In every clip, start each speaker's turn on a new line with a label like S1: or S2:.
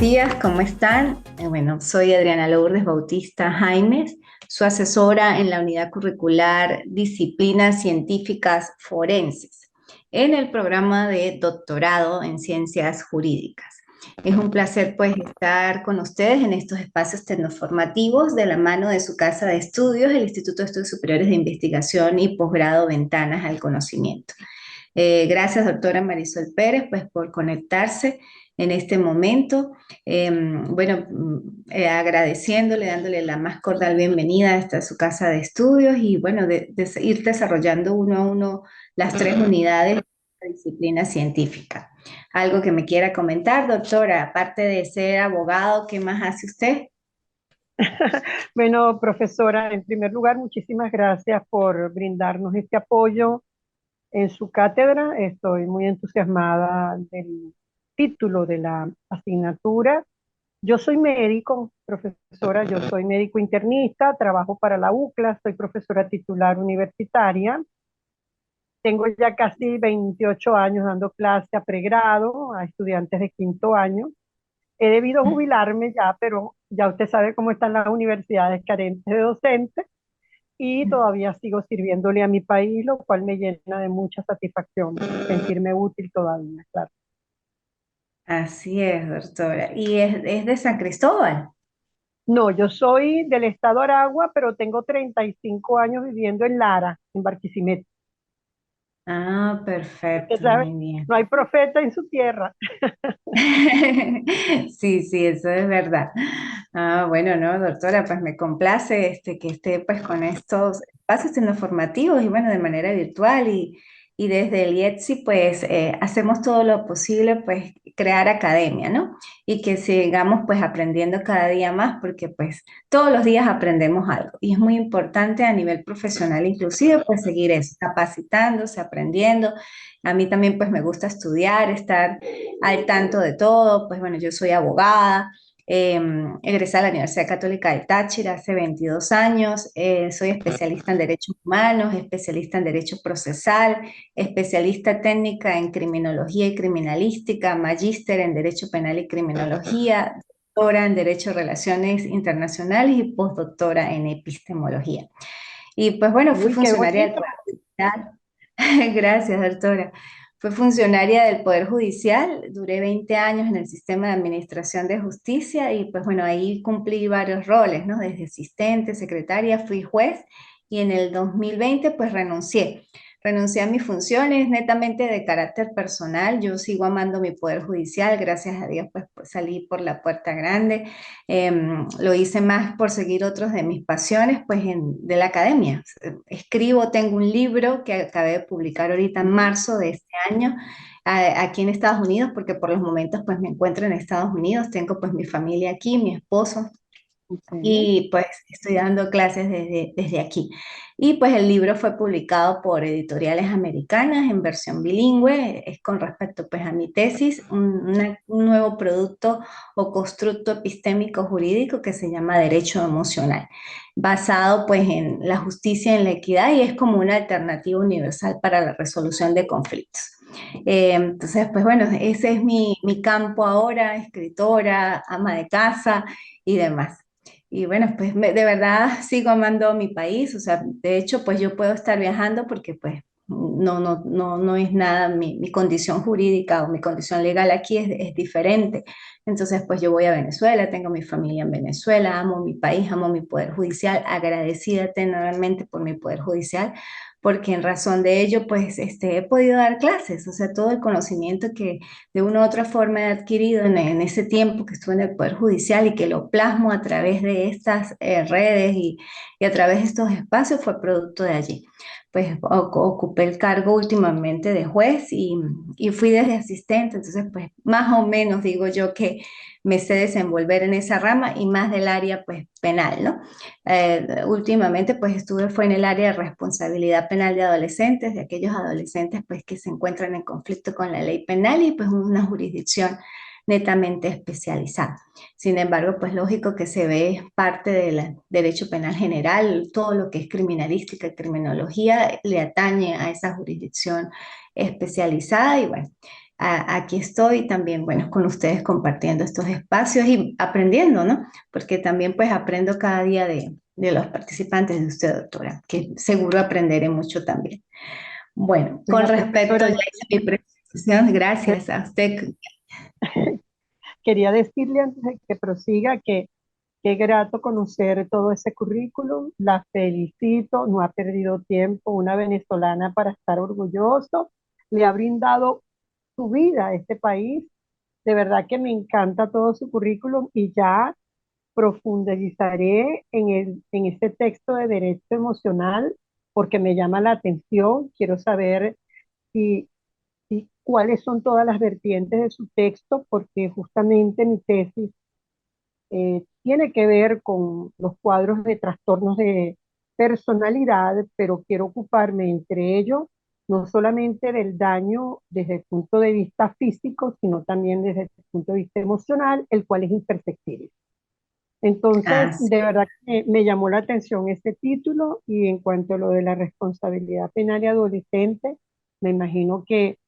S1: días, ¿cómo están? Bueno, soy Adriana Lourdes Bautista Jaimes, su asesora en la unidad curricular Disciplinas Científicas Forenses, en el programa de doctorado en Ciencias Jurídicas. Es un placer pues estar con ustedes en estos espacios tecnoformativos de la mano de su casa de estudios, el Instituto de Estudios Superiores de Investigación y Posgrado Ventanas al Conocimiento. Gracias, doctora Marisol Pérez, pues por conectarse en este momento. Agradeciéndole, dándole la más cordial bienvenida hasta su casa de estudios y bueno, de ir desarrollando uno a uno las tres unidades de la disciplina científica. ¿Algo que me quiera comentar, doctora? Aparte de ser abogado, ¿qué más hace usted?
S2: Bueno, profesora, en primer lugar, muchísimas gracias por brindarnos este apoyo en su cátedra. Estoy muy entusiasmada del título de la asignatura. Yo soy médico, profesora, yo soy médico internista, trabajo para la UCLA, soy profesora titular universitaria. Tengo ya casi 28 años dando clase a pregrado, a estudiantes de quinto año. He debido jubilarme ya, pero ya usted sabe cómo están las universidades carentes de docentes y todavía sigo sirviéndole a mi país, lo cual me llena de mucha satisfacción, sentirme útil todavía, claro.
S1: Así es, doctora. ¿Y es de San Cristóbal?
S2: No, yo soy del estado Aragua, pero tengo 35 años viviendo en Lara, en Barquisimeto.
S1: Ah,
S2: Usted
S1: perfecto,
S2: sabe,
S1: muy bien.
S2: no hay profeta en su tierra.
S1: Sí, sí, eso es verdad. Ah, bueno, no, doctora, pues me complace que esté pues con estos espacios formativos y bueno, de manera virtual y desde el IETSI pues hacemos todo lo posible pues crear academia, ¿no? Y que sigamos pues aprendiendo cada día más porque pues todos los días aprendemos algo y es muy importante a nivel profesional inclusive pues seguir eso, capacitándose, aprendiendo. A mí también pues me gusta estudiar, estar al tanto de todo. Pues bueno, yo soy abogada, egresada de la Universidad Católica del Táchira hace 22 años, soy especialista en derechos humanos, especialista en derecho procesal, especialista técnica en criminología y criminalística, magíster en derecho penal y criminología, doctora en derecho de relaciones internacionales y postdoctora en epistemología. Y pues bueno, fui
S2: Uy, qué
S1: funcionaria del
S2: bonito.
S1: Poder Judicial. Gracias, doctora. Fui funcionaria del Poder Judicial, duré 20 años en el sistema de administración de justicia y pues bueno, ahí cumplí varios roles, ¿no? Desde asistente, secretaria, fui juez y en el 2020 pues renuncié. Renuncié a mis funciones netamente de carácter personal. Yo sigo amando mi Poder Judicial, gracias a Dios pues salí por la puerta grande. Lo hice más por seguir otros de mis pasiones, pues de la academia. Escribo, tengo un libro que acabé de publicar ahorita en marzo de este año, aquí en Estados Unidos, porque por los momentos pues me encuentro en Estados Unidos, tengo pues mi familia aquí, mi esposo,
S2: Ok.
S1: y pues estoy dando clases desde aquí. Y pues el libro fue publicado por editoriales americanas en versión bilingüe, es con respecto pues a mi tesis, un nuevo producto o constructo epistémico jurídico que se llama derecho emocional, basado pues en la justicia y en la equidad y es como una alternativa universal para la resolución de conflictos. Entonces, pues bueno, ese es mi campo ahora, escritora, ama de casa y demás. Y bueno, pues de verdad sigo amando mi país, o sea, de hecho, pues yo puedo estar viajando porque pues no es nada, mi condición jurídica o mi condición legal aquí es diferente. Entonces, pues yo voy a Venezuela, tengo mi familia en Venezuela, amo mi país, amo mi poder judicial, agradecida eternamente por mi poder judicial, porque en razón de ello, pues he podido dar clases, o sea, todo el conocimiento que de una u otra forma he adquirido en ese tiempo que estuve en el Poder Judicial y que lo plasmo a través de estas redes y a través de estos espacios fue producto de allí. Pues ocupé el cargo últimamente de juez y fui desde asistente, entonces pues más o menos digo yo que me sé desenvolver en esa rama y más del área pues penal, ¿no? Últimamente pues fue en el área de responsabilidad penal de adolescentes, de aquellos adolescentes pues que se encuentran en conflicto con la ley penal y pues una jurisdicción netamente especializada. Sin embargo, pues lógico que se ve parte del derecho penal general, todo lo que es criminalística y criminología le atañe a esa jurisdicción especializada y bueno. aquí estoy también, bueno, con ustedes compartiendo estos espacios y aprendiendo, ¿no? Porque también pues aprendo cada día de los participantes de usted, doctora, que seguro aprenderé mucho también. Bueno, con
S2: Bueno,
S1: respecto,
S2: profesora,
S1: ya hice mi presentación, gracias a usted.
S2: quería decirle antes de que prosiga que qué grato conocer todo ese currículum. La felicito, no ha perdido tiempo, una venezolana para estar orgulloso. Le ha brindado su vida a este país. De verdad que me encanta todo su currículum y ya profundizaré en este texto de derecho emocional porque me llama la atención. Quiero saber si, cuáles son todas las vertientes de su texto porque justamente mi tesis tiene que ver con los cuadros de trastornos de personalidad, pero quiero ocuparme entre ellos no solamente del daño desde el punto de vista físico, sino también desde el punto de vista emocional, el cual es imperceptible. Entonces,
S1: Ah, sí.
S2: de verdad que me llamó la atención este título y en cuanto a lo de la responsabilidad penal y adolescente, me imagino que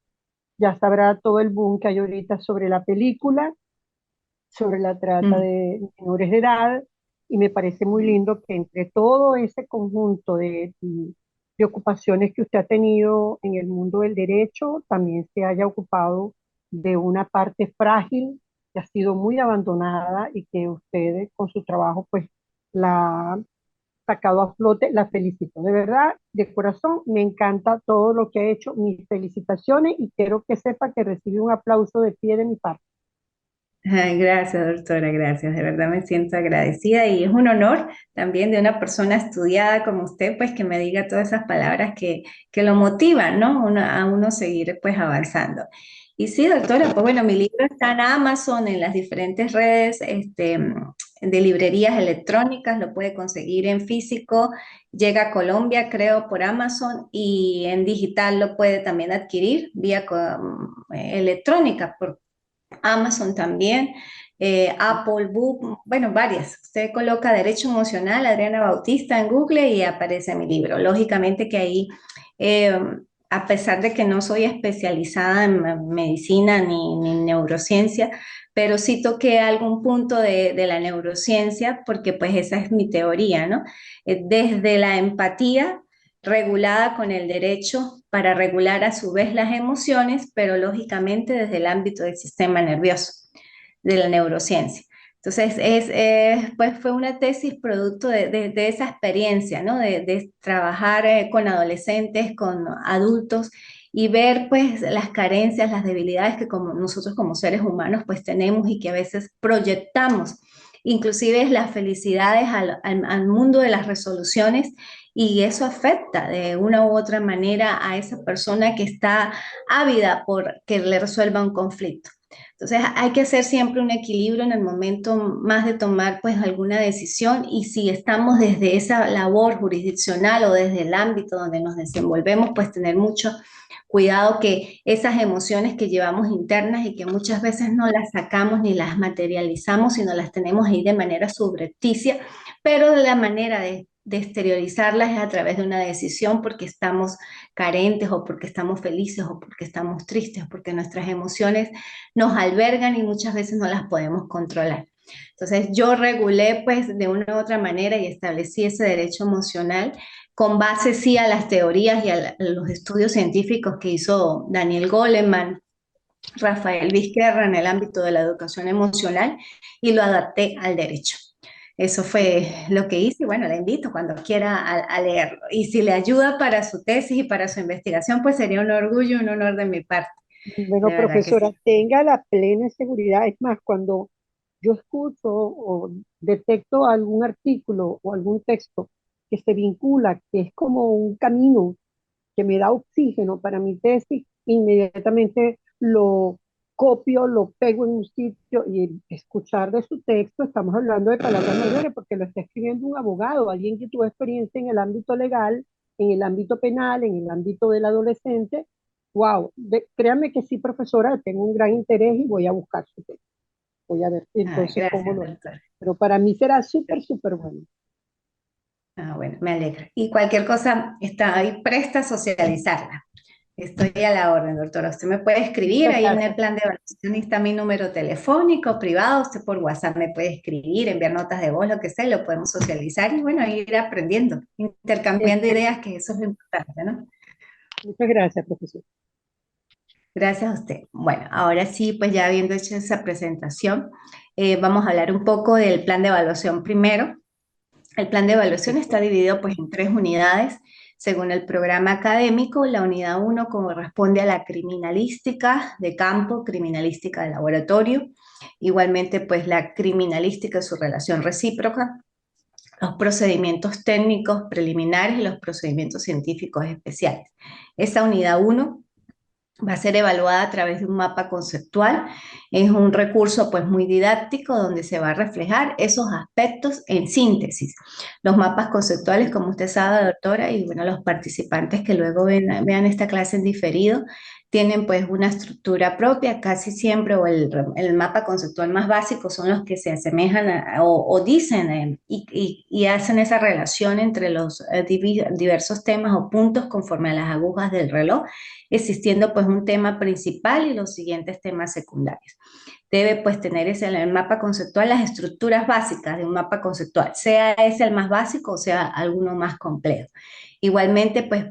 S2: ya sabrá todo el boom que hay ahorita sobre la película sobre la trata
S1: Mm.
S2: de menores de edad y me parece muy lindo que entre todo ese conjunto de ocupaciones que usted ha tenido en el mundo del derecho, también se haya ocupado de una parte frágil que ha sido muy abandonada y que usted con su trabajo pues la ha sacado a flote, la felicito. De verdad, de corazón, me encanta todo lo que ha hecho. Mis felicitaciones y quiero que sepa que recibe un aplauso de pie de mi parte.
S1: Ay, gracias, doctora, gracias. De verdad me siento agradecida y es un honor también de una persona estudiada como usted, pues que me diga todas esas palabras que lo motivan, ¿no? A uno seguir pues avanzando. Y sí, doctora, pues bueno, mi libro está en Amazon, en las diferentes redes, de librerías electrónicas, lo puede conseguir en físico, llega a Colombia, creo, por Amazon y en digital lo puede también adquirir vía electrónica, por Amazon también, Apple Book, bueno, varias. Usted coloca Derecho Emocional, Adriana Bautista en Google y aparece mi libro. Lógicamente que ahí, eh, a pesar de que no soy especializada en medicina ni neurociencia, pero sí toqué algún punto de la neurociencia porque pues esa es mi teoría, ¿no? Desde la empatía regulada con el derecho para regular a su vez las emociones, pero lógicamente desde el ámbito del sistema nervioso, de la neurociencia. Entonces, pues fue una tesis producto de esa experiencia, ¿no? De trabajar con adolescentes, con adultos y ver pues las carencias, las debilidades que como nosotros como seres humanos pues tenemos y que a veces proyectamos, inclusive las felicidades al mundo de las resoluciones y eso afecta de una u otra manera a esa persona que está ávida por que le resuelva un conflicto. Entonces hay que hacer siempre un equilibrio en el momento más de tomar pues alguna decisión y si estamos desde esa labor jurisdiccional o desde el ámbito donde nos desenvolvemos, pues tener mucho cuidado que esas emociones que llevamos internas y que muchas veces no las sacamos ni las materializamos, sino las tenemos ahí de manera subrepticia, pero la manera de exteriorizarlas es a través de una decisión porque estamos carentes o porque estamos felices o porque estamos tristes, porque nuestras emociones nos albergan y muchas veces no las podemos controlar. Entonces yo regulé pues de una u otra manera y establecí ese derecho emocional con base sí a las teorías y a los estudios científicos que hizo Daniel Goleman, Rafael Vizquerra en el ámbito de la educación emocional y lo adapté al derecho. Eso fue lo que hice y bueno, la invito cuando quiera a leerlo. Y si le ayuda para su tesis y para su investigación, pues sería un orgullo, un honor de mi parte.
S2: Bueno,
S1: De verdad que
S2: profesora,
S1: sí.
S2: tenga la plena seguridad. Es más, cuando yo escucho o detecto algún artículo o algún texto que se vincula, que es como un camino que me da oxígeno para mi tesis, inmediatamente lo copio, lo pego en un sitio y escuchar de su texto, estamos hablando de palabras mayores porque lo está escribiendo un abogado, alguien que tuvo experiencia en el ámbito legal, en el ámbito penal, en el ámbito del adolescente. Wow, créanme que sí, profesora, tengo un gran interés y voy a buscar su texto. Voy a ver
S1: Ah,
S2: entonces cómo
S1: gracias,
S2: lo hago.
S1: doctor.
S2: Pero para mí será súper, súper bueno.
S1: Ah, bueno, me alegra. Y cualquier cosa está ahí presta a socializarla. Estoy a la orden, doctora. Usted me puede escribir
S2: Muchas
S1: ahí en el
S2: gracias.
S1: plan de evaluación, está mi número telefónico privado, usted por WhatsApp me puede escribir, enviar notas de voz, lo que sea, y lo podemos socializar y bueno, ir aprendiendo, intercambiando
S2: Este,
S1: ideas, que eso es lo importante, ¿no?
S2: muchas gracias, profesor.
S1: Gracias a usted. Bueno, ahora sí, pues ya habiendo hecho esa presentación, vamos a hablar un poco del plan de evaluación primero. El plan de evaluación está
S2: Perfecto.
S1: dividido pues en tres unidades según el programa académico. La unidad uno corresponde a la criminalística de campo, criminalística de laboratorio. Igualmente pues la criminalística y su relación recíproca, los procedimientos técnicos preliminares y los procedimientos científicos especiales. Esa unidad uno va a ser evaluada a través de un mapa conceptual. Es un recurso pues muy didáctico donde se va a reflejar esos aspectos en síntesis. Los mapas conceptuales, como usted sabe, doctora, y bueno, los participantes que luego vean esta clase en diferido, tienen pues una estructura propia, casi siempre, o el mapa conceptual más básico son los que se asemejan o dicen y hacen esa relación entre los diversos temas o puntos conforme a las agujas del reloj, existiendo pues un tema principal y los siguientes temas secundarios. Debe pues tener ese, en el mapa conceptual las estructuras básicas de un mapa conceptual, sea ese el más básico o sea alguno más complejo. Igualmente, pues,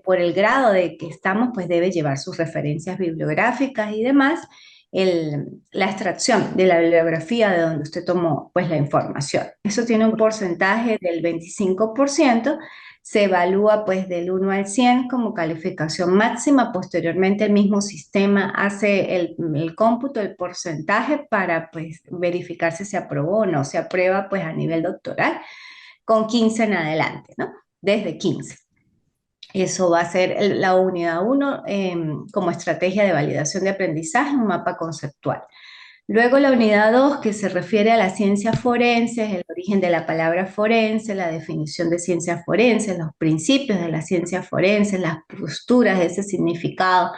S1: por el grado de que estamos, pues debe llevar sus referencias bibliográficas y demás, la extracción de la bibliografía de donde usted tomó pues la información. Eso tiene un porcentaje del 25%, se evalúa pues del 1 al 100 como calificación máxima. Posteriormente el mismo sistema hace el cómputo, el porcentaje para pues verificar si se aprobó o no. Se aprueba pues a nivel doctoral con 15 en adelante, ¿no? Desde 15. Eso va a ser la unidad uno como estrategia de validación de aprendizaje, un mapa conceptual. Luego la unidad 2 que se refiere a la ciencia forense, el origen de la palabra forense, la definición de ciencia forense, los principios de la ciencia forense, las posturas de ese significado,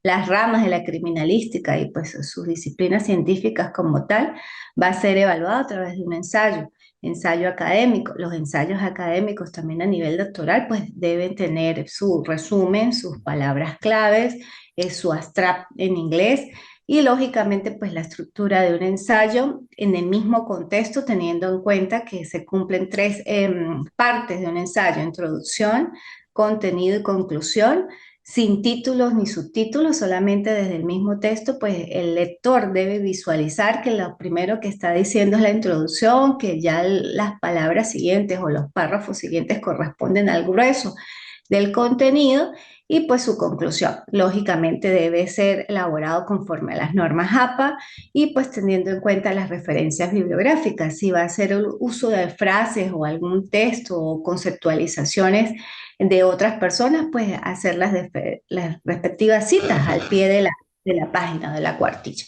S1: las ramas de la criminalística y pues sus disciplinas científicas como tal, va a ser evaluado a través de un ensayo académico. Los ensayos académicos también a nivel doctoral pues deben tener su resumen, sus palabras claves, su abstract en inglés y lógicamente pues la estructura de un ensayo en el mismo contexto, teniendo en cuenta que se cumplen tres partes de un ensayo: introducción, contenido y conclusión, sin títulos ni subtítulos, solamente desde el mismo texto. Pues el lector debe visualizar que lo primero que está diciendo es la introducción, que ya las palabras siguientes o los párrafos siguientes corresponden al grueso del contenido, y pues su conclusión. Lógicamente debe ser elaborado conforme a las normas APA y pues teniendo en cuenta las referencias bibliográficas. Si va a hacer el uso de frases o algún texto o conceptualizaciones de otras personas, pues hacer las respectivas citas al pie de la página, de la cuartilla.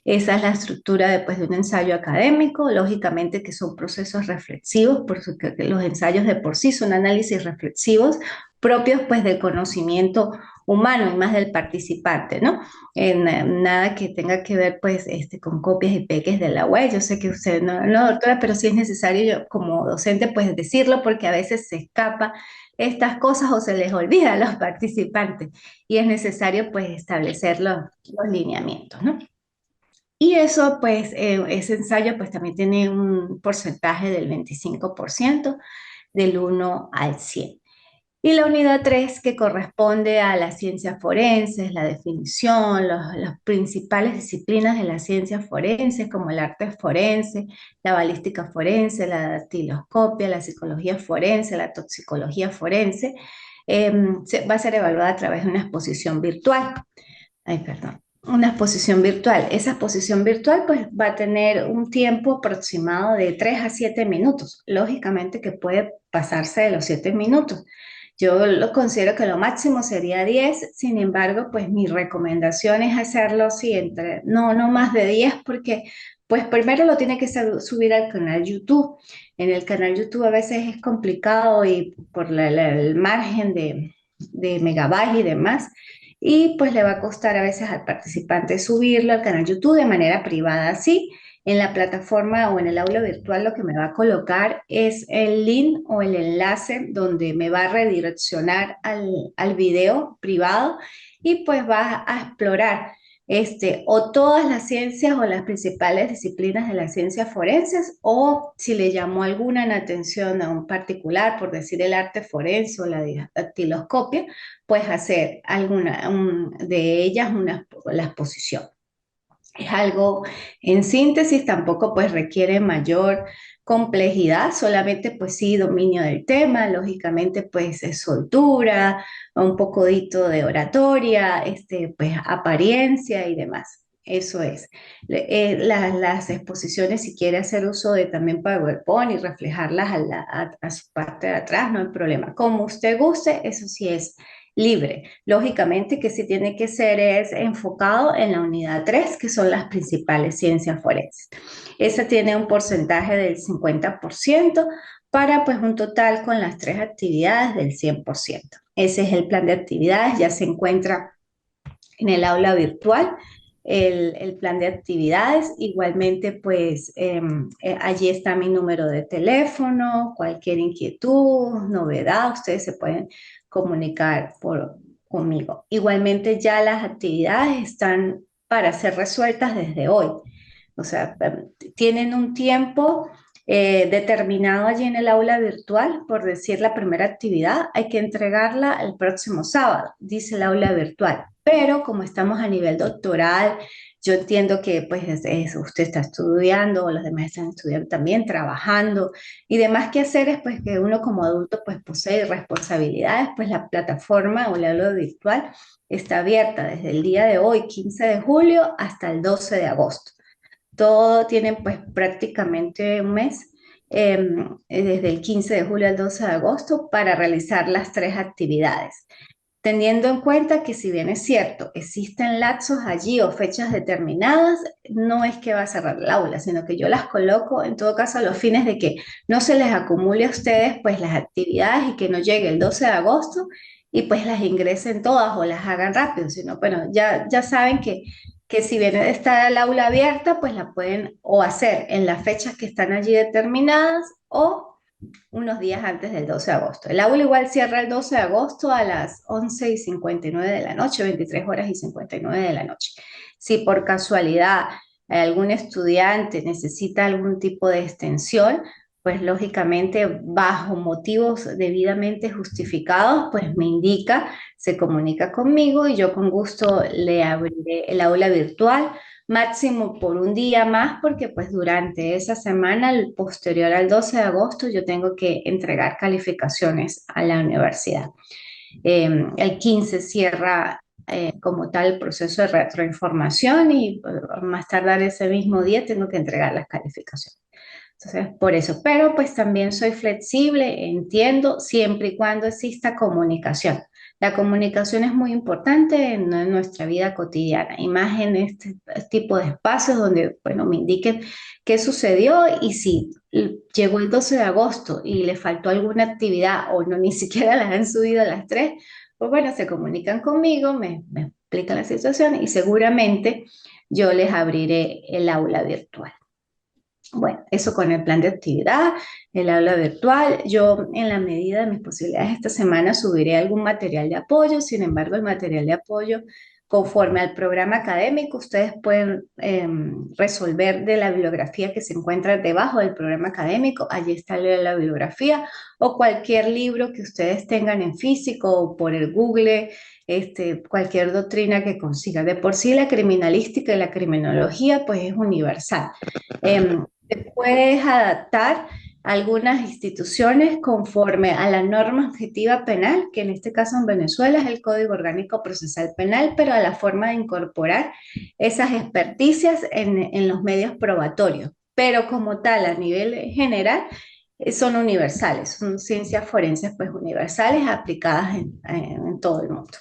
S1: Esa es la estructura después de un ensayo académico. Lógicamente que son procesos reflexivos, porque los ensayos de por sí son análisis reflexivos propios pues del conocimiento humano y más del participante, ¿no? Nada que tenga que ver pues con copias y pegues de la web. Yo sé que usted no, doctora, pero sí es necesario yo como docente pues decirlo, porque a veces se escapa estas cosas o se les olvida a los participantes y es necesario pues establecer los lineamientos, ¿no? Y eso, pues, ese ensayo, pues, también tiene un porcentaje del 25%, del 1 al 100. Y la unidad 3 que corresponde a las ciencias forenses, la definición, las principales disciplinas de las ciencias forenses, como el arte forense, la balística forense, la dactiloscopia, la psicología forense, la toxicología forense, va a ser evaluada a través de una exposición virtual. Ay, perdón. Una exposición virtual. Esa exposición virtual pues va a tener un tiempo aproximado de 3 a 7 minutos. Lógicamente que puede pasarse de los 7 minutos. Yo lo considero que lo máximo sería 10. Sin embargo, pues mi recomendación es hacerlo sí, no más de 10, porque pues primero lo tiene que subir al canal YouTube. En el canal YouTube a veces es complicado y por el margen de megabytes y demás, y pues le va a costar a veces al participante subirlo al canal YouTube de manera privada, sí, En la plataforma o en el aula virtual lo que me va a colocar es el link o el enlace donde me va a redireccionar al video privado y pues va a explorar o todas las ciencias o las principales disciplinas de las ciencias forenses, o si le llamó alguna en atención a un particular, por decir el arte forense o la dactiloscopia, pues hacer de ellas la exposición. Es algo en síntesis, tampoco pues requiere mayor complejidad, solamente pues sí dominio del tema, lógicamente pues soltura, un pocodito de oratoria, pues apariencia y demás. Eso es. Las exposiciones, si quiere hacer uso de también PowerPoint y reflejarlas a su parte de atrás, no hay problema. Como usted guste, eso sí es libre. Lógicamente que sí tiene que ser es enfocado en la unidad 3, que son las principales ciencias forenses. Esa tiene un porcentaje del 50% para pues un total con las tres actividades del 100%. Ese es el plan de actividades, ya se encuentra en el aula virtual. El plan de actividades, igualmente pues allí está mi número de teléfono, cualquier inquietud, novedad, ustedes se pueden comunicar conmigo. Igualmente ya las actividades están para ser resueltas desde hoy. O sea, tienen un tiempo determinado allí en el aula virtual, por decir la primera actividad, hay que entregarla el próximo sábado, dice el aula virtual. Pero como estamos a nivel doctoral, yo entiendo que pues usted está estudiando o los demás están estudiando también, trabajando y demás que hacer es pues que uno como adulto pues posee responsabilidades, pues la plataforma o el aula virtual está abierta desde el día de hoy, 15 de julio, hasta el 12 de agosto. Todo tiene pues prácticamente un mes, desde el 15 de julio al 12 de agosto, para realizar las tres actividades. Teniendo en cuenta que si bien es cierto, existen lapsos allí o fechas determinadas, no es que va a cerrar el aula, sino que yo las coloco en todo caso a los fines de que no se les acumule a ustedes pues las actividades y que no llegue el 12 de agosto y pues las ingresen todas o las hagan rápido, sino bueno, ya saben que si bien está el aula abierta, pues la pueden o hacer en las fechas que están allí determinadas o unos días antes del 12 de agosto. El aula igual cierra el 12 de agosto a las 11:59 de la noche, 23 horas y 59 de la noche. Si por casualidad algún estudiante necesita algún tipo de extensión, pues lógicamente bajo motivos debidamente justificados, pues me indica, se comunica conmigo y yo con gusto le abriré el aula virtual máximo por un día más, porque pues durante esa semana, el posterior al 12 de agosto, yo tengo que entregar calificaciones a la universidad. El 15 cierra como tal el proceso de retroinformación y más tardar ese mismo día tengo que entregar las calificaciones. Entonces, por eso, pero pues también soy flexible, entiendo, siempre y cuando exista comunicación. La comunicación es muy importante en nuestra vida cotidiana, y más en este tipo de espacios donde, bueno, me indiquen qué sucedió y si llegó el 12 de agosto y le faltó alguna actividad o no, ni siquiera las han subido a las 3, pues bueno, se comunican conmigo, me explican la situación y seguramente yo les abriré el aula virtual. Bueno, eso con el plan de actividad, el aula virtual. Yo, en la medida de mis posibilidades, esta semana subiré algún material de apoyo. Sin embargo, el material de apoyo, conforme al programa académico, ustedes pueden resolver de la bibliografía que se encuentra debajo del programa académico. Allí está la bibliografía o cualquier libro que ustedes tengan en físico o por el Google. Cualquier doctrina que consiga. De por sí la criminalística y la criminología pues es universal. Te puedes adaptar a algunas instituciones conforme a la norma objetiva penal, que en este caso en Venezuela es el Código Orgánico Procesal Penal, pero a la forma de incorporar esas experticias en los medios probatorios. Pero como tal, a nivel general, son universales, son ciencias forenses pues universales aplicadas en todo el mundo.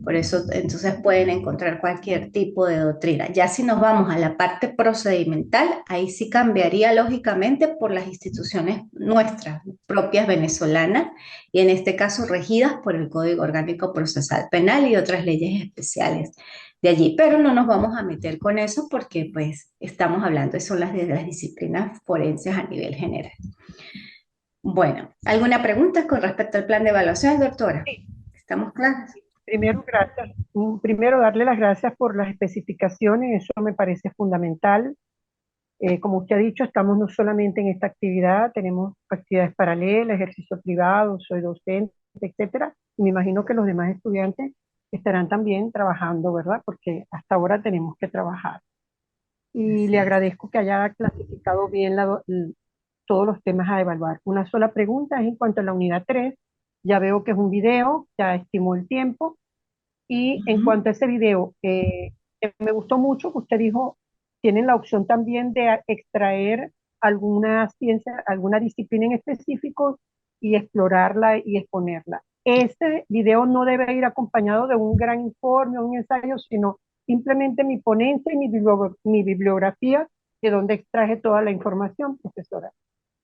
S1: Por eso entonces pueden encontrar cualquier tipo de doctrina. Ya si nos vamos a la parte procedimental, ahí sí cambiaría lógicamente por las instituciones nuestras, propias venezolanas, y en este caso regidas por el Código Orgánico Procesal Penal y otras leyes especiales de allí, pero no nos vamos a meter con eso porque pues estamos hablando son las de las disciplinas forenses a nivel general. Bueno, ¿alguna pregunta con respecto al plan de evaluación, doctora?
S2: Sí,
S1: ¿Estamos claros?
S2: primero, gracias. Primero, darle las gracias por las especificaciones, eso me parece fundamental. Como usted ha dicho, estamos no solamente en esta actividad, tenemos actividades paralelas, ejercicio privado, soy docente, etcétera. Y me imagino que los demás estudiantes estarán también trabajando, ¿verdad? Porque hasta ahora tenemos que trabajar. Y le
S1: Así es.
S2: agradezco que haya clasificado bien todos los temas a evaluar. Una sola pregunta es en cuanto a la unidad 3. Ya veo que es un video, ya estimó el tiempo. Y en
S1: Ujú.
S2: cuanto a ese video, me gustó mucho que usted dijo, tienen la opción también de extraer alguna ciencia, alguna disciplina en específico y explorarla y exponerla. Este video no debe ir acompañado de un gran informe o un ensayo, sino simplemente mi ponencia y mi bibliografía de donde extraje toda la información, profesora.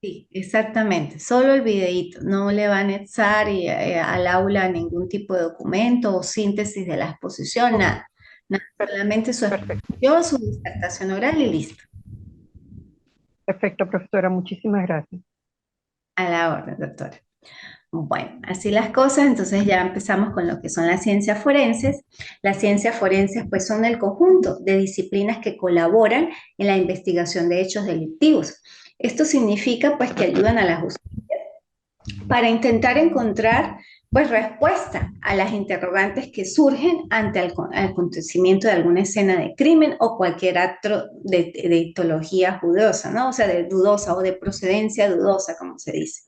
S1: Sí, exactamente. Solo el videíto. No le va a anexar al aula ningún tipo de documento o síntesis de la exposición,
S2: Ok,
S1: nada. Nada, solamente su
S2: perfecto.
S1: exposición, su disertación oral y listo.
S2: Perfecto, profesora. Muchísimas gracias.
S1: A la orden, doctora. Bueno, así las cosas, entonces ya empezamos con lo que son las ciencias forenses. Las ciencias forenses pues son el conjunto de disciplinas que colaboran en la investigación de hechos delictivos. Esto significa pues que ayudan a la justicia para intentar encontrar pues respuesta a las interrogantes que surgen ante el acontecimiento de alguna escena de crimen o cualquier acto de etología judosa, ¿no? O sea, de dudosa o de procedencia dudosa, como se dice.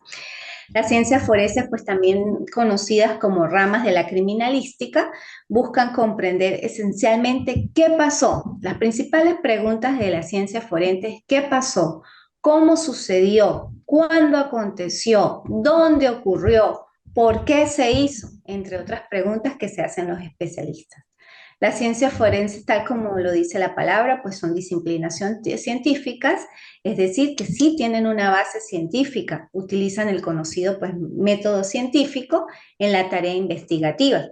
S1: Las ciencias forenses, pues también conocidas como ramas de la criminalística, buscan comprender esencialmente qué pasó. Las principales preguntas de la ciencia forense es qué pasó, cómo sucedió, cuándo aconteció, dónde ocurrió, por qué se hizo, entre otras preguntas que se hacen los especialistas. Las ciencias forenses, tal como lo dice la palabra, pues son disciplinas científicas, es decir, que sí tienen una base científica, utilizan el conocido pues, método científico en la tarea investigativa.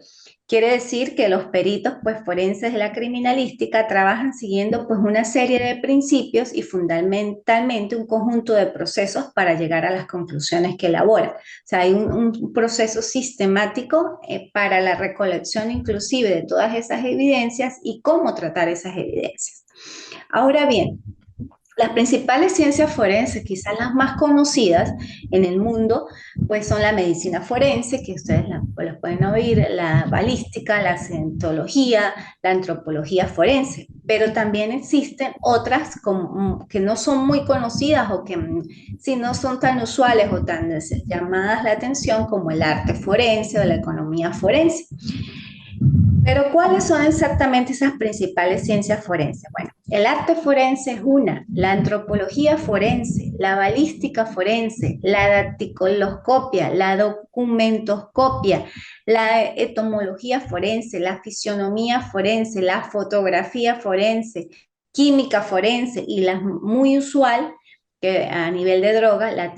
S1: Quiere decir que los peritos pues, forenses de la criminalística trabajan siguiendo pues, una serie de principios y fundamentalmente un conjunto de procesos para llegar a las conclusiones que elaboran. O sea, hay un proceso sistemático para la recolección inclusive de todas esas evidencias y cómo tratar esas evidencias. Ahora bien, las principales ciencias forenses, quizás las más conocidas en el mundo, pues son la medicina forense, que ustedes las pueden oír, la balística, la cientología, la antropología forense, pero también existen otras que no son muy conocidas o que si no son tan usuales o tan llamadas la atención como el arte forense o la economía forense. Pero ¿cuáles son exactamente esas principales ciencias forenses? Bueno, el arte forense es una, la antropología forense, la balística forense, la dactiloscopia, la documentoscopia, la etomología forense, la fisionomía forense, la fotografía forense, química forense y la muy usual que a nivel de droga, la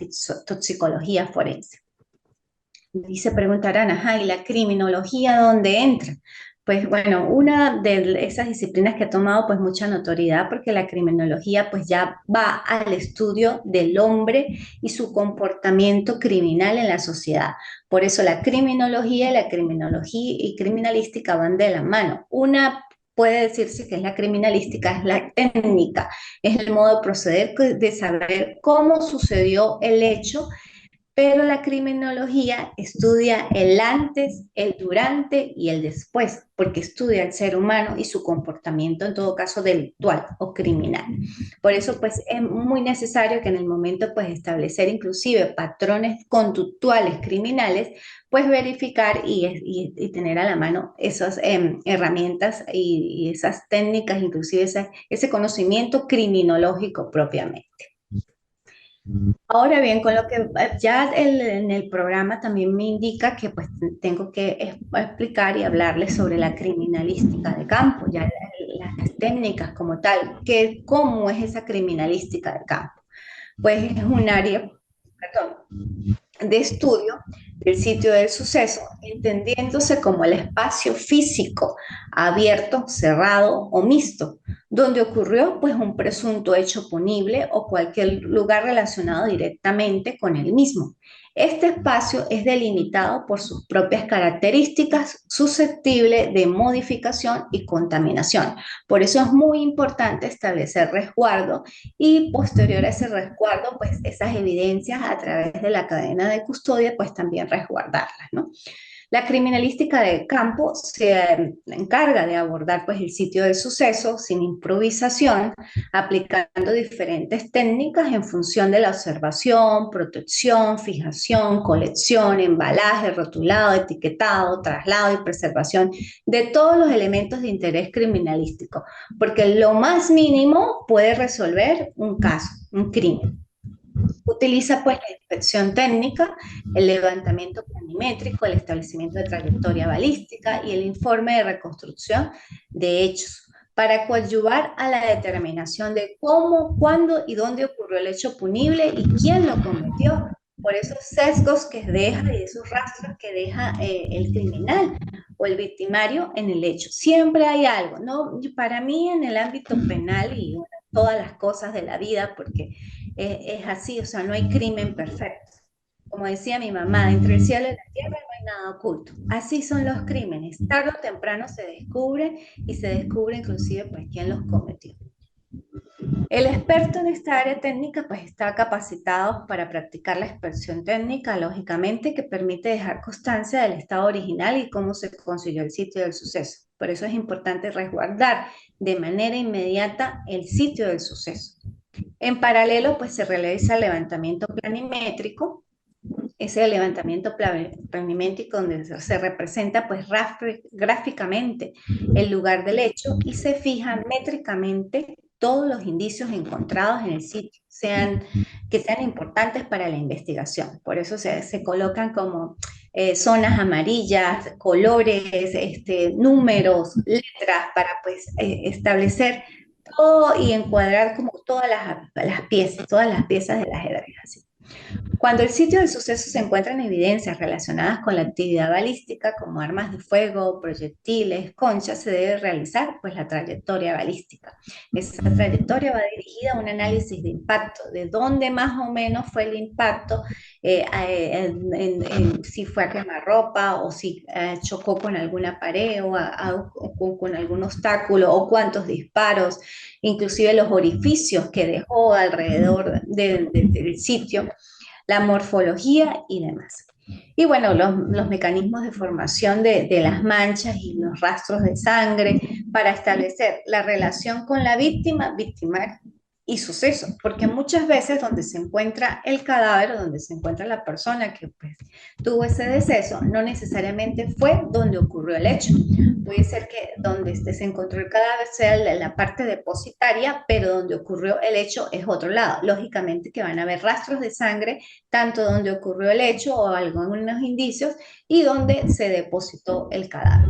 S1: toxicología forense. Y se preguntarán, ajá, ¿y la criminología dónde entra? Pues bueno, una de esas disciplinas que ha tomado pues mucha notoriedad porque la criminología pues ya va al estudio del hombre y su comportamiento criminal en la sociedad. Por eso la criminología y criminalística van de la mano. Una puede decirse que es la criminalística, es la técnica, es el modo de proceder de saber cómo sucedió el hecho, pero la criminología estudia el antes, el durante y el después, porque estudia el ser humano y su comportamiento, en todo caso, delictual o criminal. Por eso, pues, es muy necesario que en el momento, pues, de establecer inclusive patrones conductuales criminales, pues, verificar y tener a la mano esas herramientas y esas técnicas, inclusive ese conocimiento criminológico propiamente. Ahora bien, con lo que ya en el programa también me indica que pues tengo que explicar y hablarles sobre la criminalística de campo, ya las técnicas como tal, que cómo es esa criminalística de campo. Pues es un área, perdón, de estudio del sitio del suceso, entendiéndose como el espacio físico abierto, cerrado o mixto, donde ocurrió pues un presunto hecho punible o cualquier lugar relacionado directamente con el mismo. Este espacio es delimitado por sus propias características, susceptible de modificación y contaminación. Por eso es muy importante establecer resguardo y posterior a ese resguardo, pues esas evidencias a través de la cadena de custodia, pues también resguardarlas, ¿no? La criminalística de campo se encarga de abordar pues, el sitio del suceso sin improvisación, aplicando diferentes técnicas en función de la observación, protección, fijación, colección, embalaje, rotulado, etiquetado, traslado y preservación de todos los elementos de interés criminalístico, porque lo más mínimo puede resolver un caso, un crimen. Utiliza pues la inspección técnica, el levantamiento planimétrico, el establecimiento de trayectoria balística y el informe de reconstrucción de hechos para coadyuvar a la determinación de cómo, cuándo y dónde ocurrió el hecho punible y quién lo cometió, por esos sesgos que deja y esos rastros que deja el criminal o el victimario en el hecho. Siempre hay algo, ¿no? Para mí en el ámbito penal y bueno, todas las cosas de la vida, porque es así, o sea, no hay crimen perfecto. Como decía mi mamá, entre el cielo y la tierra no hay nada oculto. Así son los crímenes. Tarde o temprano se descubren y se descubre inclusive pues quién los cometió. El experto en esta área técnica pues está capacitado para practicar la expresión técnica, lógicamente, que permite dejar constancia del estado original y cómo se consiguió el sitio del suceso. Por eso es importante resguardar de manera inmediata el sitio del suceso. En paralelo, pues se realiza el levantamiento planimétrico, ese levantamiento planimétrico donde se representa pues gráficamente el lugar del hecho y se fijan métricamente todos los indicios encontrados en el sitio, que sean importantes para la investigación. Por eso se colocan como zonas amarillas, colores, números, letras, para pues establecer todo y encuadrar como todas las piezas del ajedrez. Así. Cuando el sitio del suceso se encuentra en evidencias relacionadas con la actividad balística, como armas de fuego, proyectiles, conchas, se debe realizar pues la trayectoria balística. Esa trayectoria va dirigida a un análisis de impacto, de dónde más o menos fue el impacto, si fue a quemarropa o si chocó con alguna pared o con algún obstáculo o cuántos disparos, inclusive los orificios que dejó alrededor del sitio, la morfología y demás. Y bueno, los mecanismos de formación de las manchas y los rastros de sangre para establecer la relación con la víctima, victimario y suceso, porque muchas veces donde se encuentra el cadáver, donde se encuentra la persona que pues, tuvo ese deceso, no necesariamente fue donde ocurrió el hecho. Puede ser que donde se encontró el cadáver sea la parte depositaria, pero donde ocurrió el hecho es otro lado. Lógicamente que van a haber rastros de sangre, tanto donde ocurrió el hecho o algunos indicios, y donde se depositó el cadáver.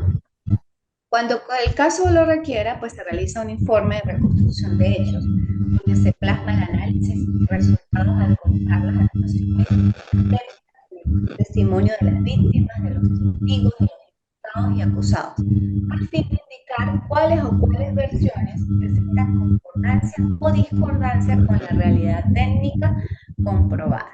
S1: Cuando el caso lo requiera, pues se realiza un informe de reconstrucción de hechos, donde se plasma el análisis y resultados al colocar las actuaciones del testimonio de las víctimas, de los testigos, de los imputados y acusados, a fin de indicar cuáles versiones presentan concordancia o discordancia con la realidad técnica comprobada.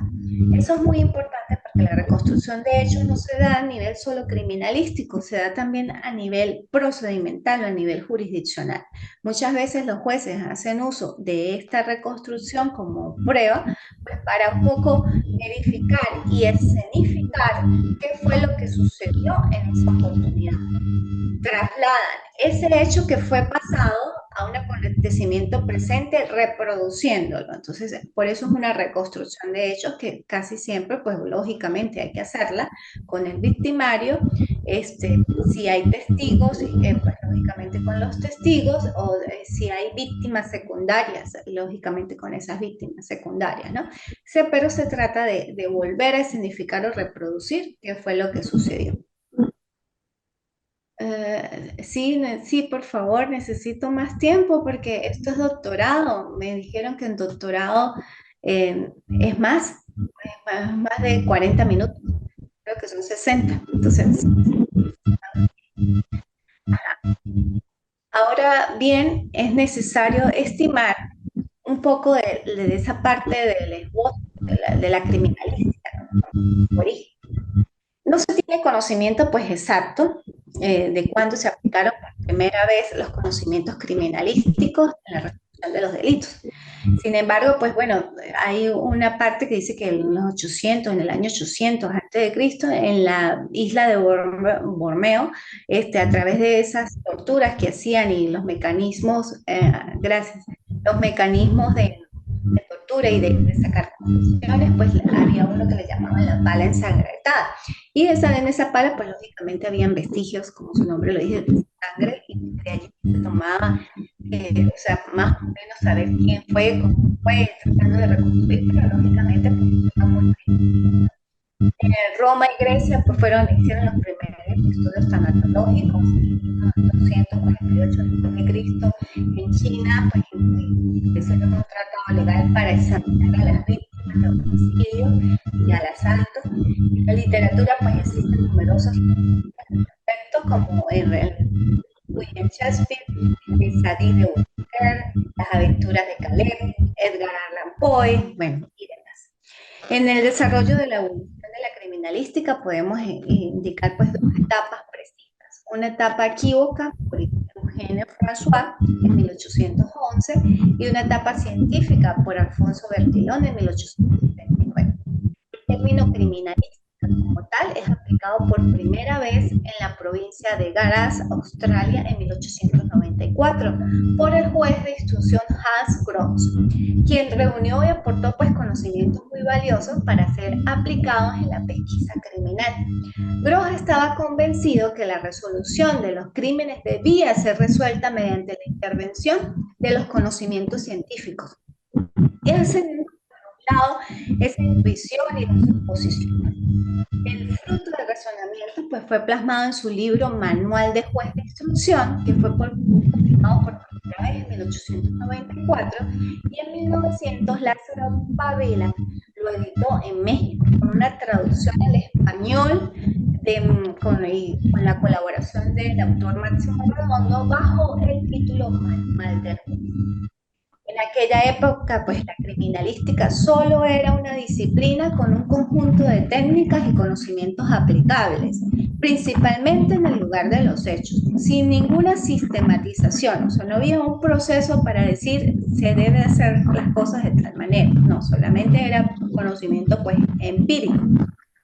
S1: Eso es muy importante porque la reconstrucción de hechos no se da a nivel solo criminalístico, se da también a nivel procedimental o a nivel jurisdiccional. Muchas veces los jueces hacen uso de esta reconstrucción como prueba, pues para un poco verificar y escenificar qué fue lo que sucedió en esa oportunidad. Trasladan ese hecho que fue pasado a un acontecimiento presente reproduciéndolo. Entonces, por eso es una reconstrucción de hechos que casi siempre, pues lógicamente hay que hacerla con el victimario, si hay testigos, pues lógicamente con los testigos, o si hay víctimas secundarias, lógicamente con esas víctimas secundarias, ¿no? Pero se trata de volver a significar o reproducir qué fue lo que sucedió. Sí, sí, por favor, necesito más tiempo porque esto es doctorado. Me dijeron que en doctorado es más de 40 minutos, creo que son 60. Entonces, Ahora bien, es necesario estimar un poco de esa parte del esbozo de la criminalística, ¿no? Su origen. No se tiene conocimiento pues exacto de cuándo se aplicaron por primera vez los conocimientos criminalísticos en la resolución de los delitos. Sin embargo, pues bueno, hay una parte que dice que en los 800, en el año 800 antes de Cristo, en la isla de Borneo, a través de esas torturas que hacían y los mecanismos, gracias, los mecanismos de tortura y de sacar conclusiones, pues había uno que le llamaban la pala ensangrentada. Y en esa pala, pues lógicamente habían vestigios, como su nombre lo dice, de sangre, y de allí se tomaba, o sea, más o menos saber quién fue, cómo fue, tratando de reconstruir, pero lógicamente pues, era muy difícil. Roma y Grecia pues hicieron los primeros estudios tanatológicos en 248 después de Cristo. En China pues hicieron un tratado legal para examinar a las víctimas de homicidio y al asalto. En la literatura pues existen numerosos textos como William Shakespeare, el Sadi de Walker, Las aventuras de Caleb, Edgar Allan Poe, bueno, y demás. En el desarrollo de la evolución de la criminalística podemos indicar pues dos etapas precisas. Una etapa equívoca por Eugenio François en 1811 y una etapa científica por Alfonso Bertillon en 1879. El término criminalística como tal es aplicado por primera vez en la provincia de Garras, Australia, en 1894 por el juez de instrucción Hans Gross, quien reunió y aportó pues conocimientos muy valiosos para ser aplicados en la pesquisa criminal. Gross estaba convencido que la resolución de los crímenes debía ser resuelta mediante la intervención de los conocimientos científicos. Ese lado, esa intuición y la suposición. El fruto del razonamiento pues, fue plasmado en su libro Manual de Juez de Instrucción, que fue publicado por primera vez en 1894, y en 1900 Lázaro Pavela lo editó en México con una traducción al español con la colaboración del autor Máximo Redondo bajo el título Manual del Juez. En aquella época, pues la criminalística solo era una disciplina con un conjunto de técnicas y conocimientos aplicables, principalmente en el lugar de los hechos, sin ninguna sistematización. O sea, no había un proceso para decir se debe hacer las cosas de tal manera. No, solamente era conocimiento pues empírico,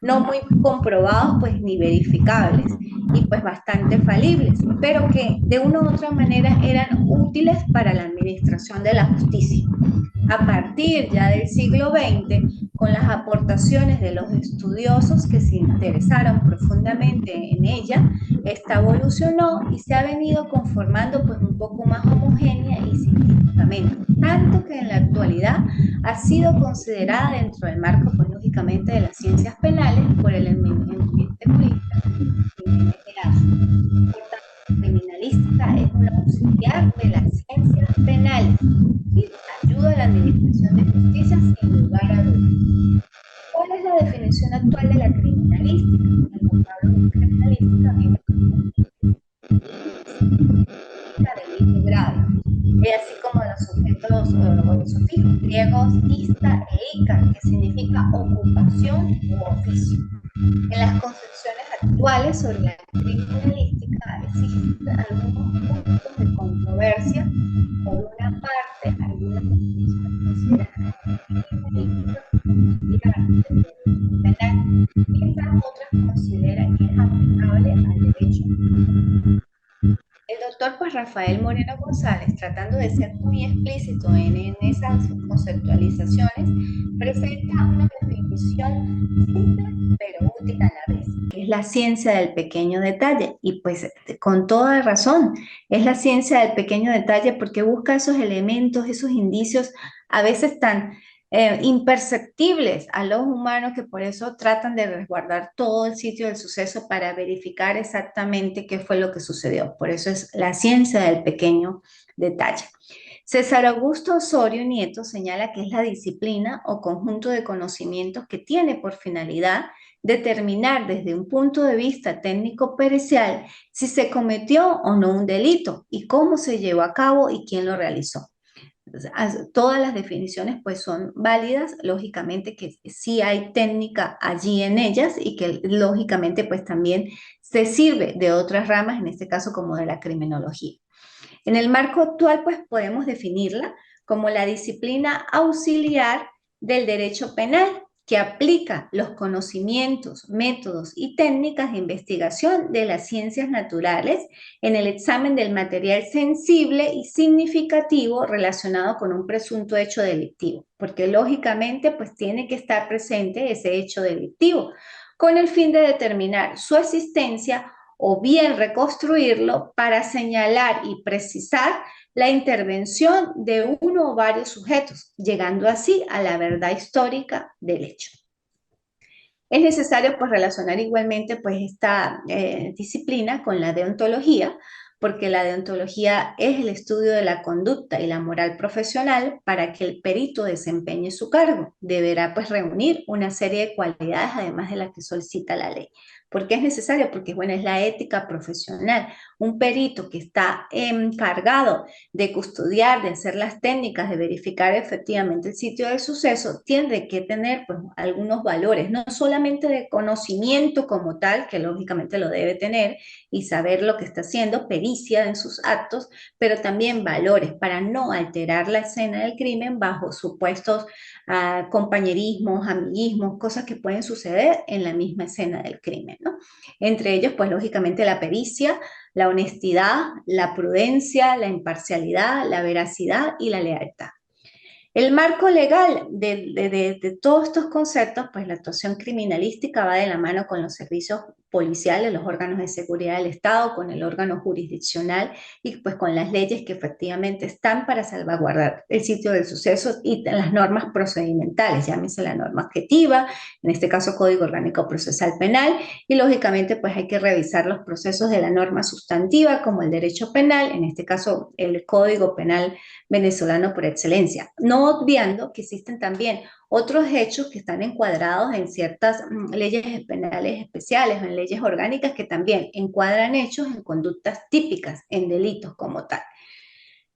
S1: no muy comprobados pues ni verificables y pues bastante falibles, pero que de una u otra manera eran útiles para la administración de la justicia. A partir ya del siglo XX, con las aportaciones de los estudiosos que se interesaron profundamente en ella, esta evolucionó y se ha venido conformando pues un poco más homogénea y científicamente, tanto que en la actualidad ha sido considerada dentro del marco pues, lógicamente de las ciencias penales por el eminente jurista Jiménez de Azo. Por tanto, la criminalística es un auxiliar de las ciencias penales y ayuda a la administración de justicia sin lugar a dudas. ¿Cuál es la definición actual de la criminalística? El vocablo criminalística viene de delito grave, así como los sujetos o los sufijos griegos ista e ica, que significa ocupación u oficio. En las concepciones actuales sobre la criminalística existen algunos puntos de controversia. Por una parte, algunas definiciones consideran penal, mientras otras consideran que es aplicable al derecho. El doctor pues, Rafael Moreno González, tratando de ser muy explícito en esas conceptualizaciones, presenta una definición simple pero útil a la vez, que es la ciencia del pequeño detalle. Y pues con toda razón, es la ciencia del pequeño detalle porque busca esos elementos, esos indicios a veces tan imperceptibles a los humanos que por eso tratan de resguardar todo el sitio del suceso para verificar exactamente qué fue lo que sucedió. Por eso es la ciencia del pequeño detalle. César Augusto Osorio Nieto señala que es la disciplina o conjunto de conocimientos que tiene por finalidad determinar desde un punto de vista técnico pericial si se cometió o no un delito y cómo se llevó a cabo y quién lo realizó. Todas las definiciones pues son válidas, lógicamente que sí hay técnica allí en ellas y que lógicamente pues también se sirve de otras ramas, en este caso como de la criminología. En el marco actual pues podemos definirla como la disciplina auxiliar del derecho penal que aplica los conocimientos, métodos y técnicas de investigación de las ciencias naturales en el examen del material sensible y significativo relacionado con un presunto hecho delictivo, porque lógicamente pues tiene que estar presente ese hecho delictivo con el fin de determinar su existencia o bien reconstruirlo para señalar y precisar la intervención de uno o varios sujetos, llegando así a la verdad histórica del hecho. Es necesario pues relacionar igualmente pues esta disciplina con la deontología, porque la deontología es el estudio de la conducta y la moral profesional para que el perito desempeñe su cargo. Deberá pues reunir una serie de cualidades además de las que solicita la ley. ¿Por qué es necesario? Porque bueno, es la ética profesional. Un perito que está encargado de custodiar, de hacer las técnicas, de verificar efectivamente el sitio del suceso, tiene que tener pues, algunos valores, no solamente de conocimiento como tal, que lógicamente lo debe tener y saber lo que está haciendo, pericia en sus actos, pero también valores para no alterar la escena del crimen bajo supuestos compañerismos, amiguismos, cosas que pueden suceder en la misma escena del crimen, ¿no? Entre ellos, pues lógicamente la pericia, la honestidad, la prudencia, la imparcialidad, la veracidad y la lealtad. El marco legal de todos estos conceptos, pues la actuación criminalística va de la mano con los servicios policiales, los órganos de seguridad del Estado, con el órgano jurisdiccional y pues con las leyes que efectivamente están para salvaguardar el sitio del suceso y las normas procedimentales, llámese la norma objetiva, en este caso Código Orgánico Procesal Penal, y lógicamente pues hay que revisar los procesos de la norma sustantiva como el derecho penal, en este caso el Código Penal venezolano por excelencia, no obviando que existen también otros hechos que están encuadrados en ciertas leyes penales especiales o en leyes orgánicas que también encuadran hechos en conductas típicas, en delitos como tal.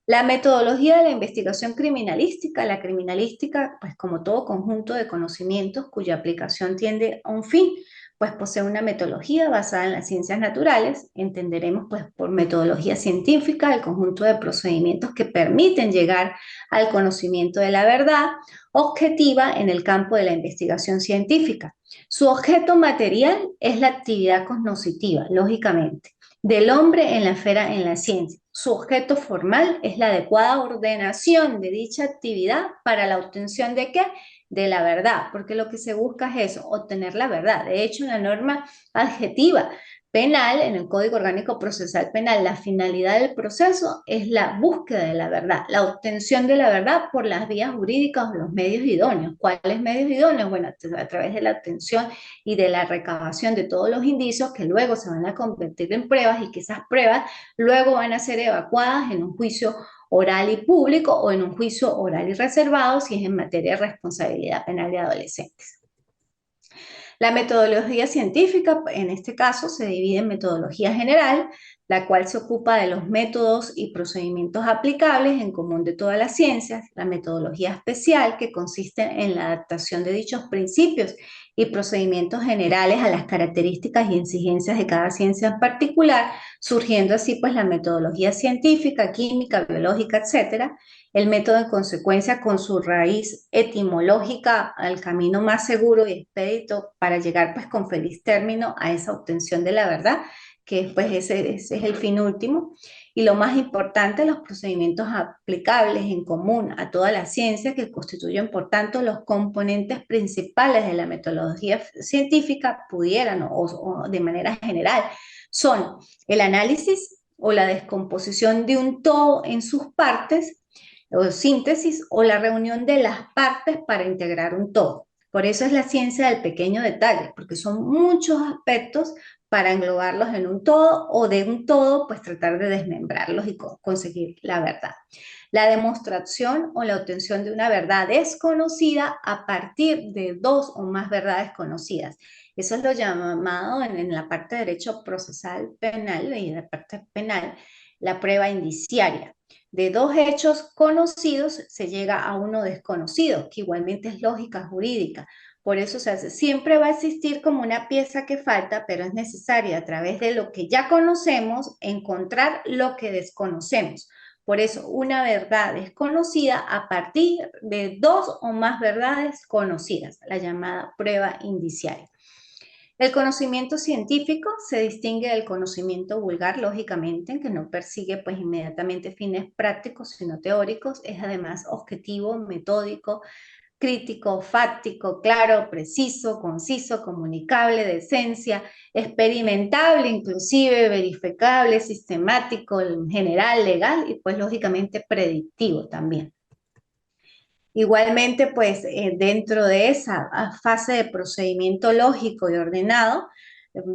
S1: La metodología de la investigación criminalística, la criminalística, pues como todo conjunto de conocimientos cuya aplicación tiende a un fin, pues posee una metodología basada en las ciencias naturales, entenderemos pues por metodología científica el conjunto de procedimientos que permiten llegar al conocimiento de la verdad objetiva en el campo de la investigación científica. Su objeto material es la actividad cognoscitiva, lógicamente del hombre en la esfera en la ciencia. Su objeto formal es la adecuada ordenación de dicha actividad para la obtención de qué? De la verdad, porque lo que se busca es eso, obtener la verdad. De hecho, en la norma adjetiva penal, en el Código Orgánico Procesal Penal, la finalidad del proceso es la búsqueda de la verdad, la obtención de la verdad por las vías jurídicas o los medios idóneos. ¿Cuáles medios idóneos? Bueno, a través de la obtención y de la recabación de todos los indicios que luego se van a convertir en pruebas y que esas pruebas luego van a ser evacuadas en un juicio oral y público o en un juicio oral y reservado si es en materia de responsabilidad penal de adolescentes. La metodología científica, en este caso, se divide en metodología general, la cual se ocupa de los métodos y procedimientos aplicables en común de todas las ciencias, la metodología especial, que consiste en la adaptación de dichos principios y procedimientos generales a las características y exigencias de cada ciencia en particular, surgiendo así pues la metodología científica, química, biológica, etcétera, el método en consecuencia con su raíz etimológica al camino más seguro y expedito para llegar pues con feliz término a esa obtención de la verdad, que pues ese es el fin último. Y lo más importante, los procedimientos aplicables en común a toda la ciencia que constituyen por tanto los componentes principales de la metodología científica pudieran o de manera general son el análisis o la descomposición de un todo en sus partes, o síntesis o la reunión de las partes para integrar un todo. Por eso es la ciencia del pequeño detalle, porque son muchos aspectos para englobarlos en un todo o de un todo, pues tratar de desmembrarlos y conseguir la verdad. La demostración o la obtención de una verdad desconocida a partir de dos o más verdades conocidas. Eso es lo llamado en la parte de derecho procesal penal y en la parte penal, la prueba indiciaria. De dos hechos conocidos se llega a uno desconocido, que igualmente es lógica jurídica. Por eso se hace, siempre va a existir como una pieza que falta, pero es necesario a través de lo que ya conocemos encontrar lo que desconocemos. Por eso, una verdad es conocida a partir de dos o más verdades conocidas, la llamada prueba indiciaria. El conocimiento científico se distingue del conocimiento vulgar, lógicamente, en que no persigue pues inmediatamente fines prácticos, sino teóricos, es además objetivo, metódico, crítico, fáctico, claro, preciso, conciso, comunicable, de esencia, experimentable, inclusive verificable, sistemático, en general, legal y pues lógicamente predictivo también. Igualmente, pues dentro de esa fase de procedimiento lógico y ordenado,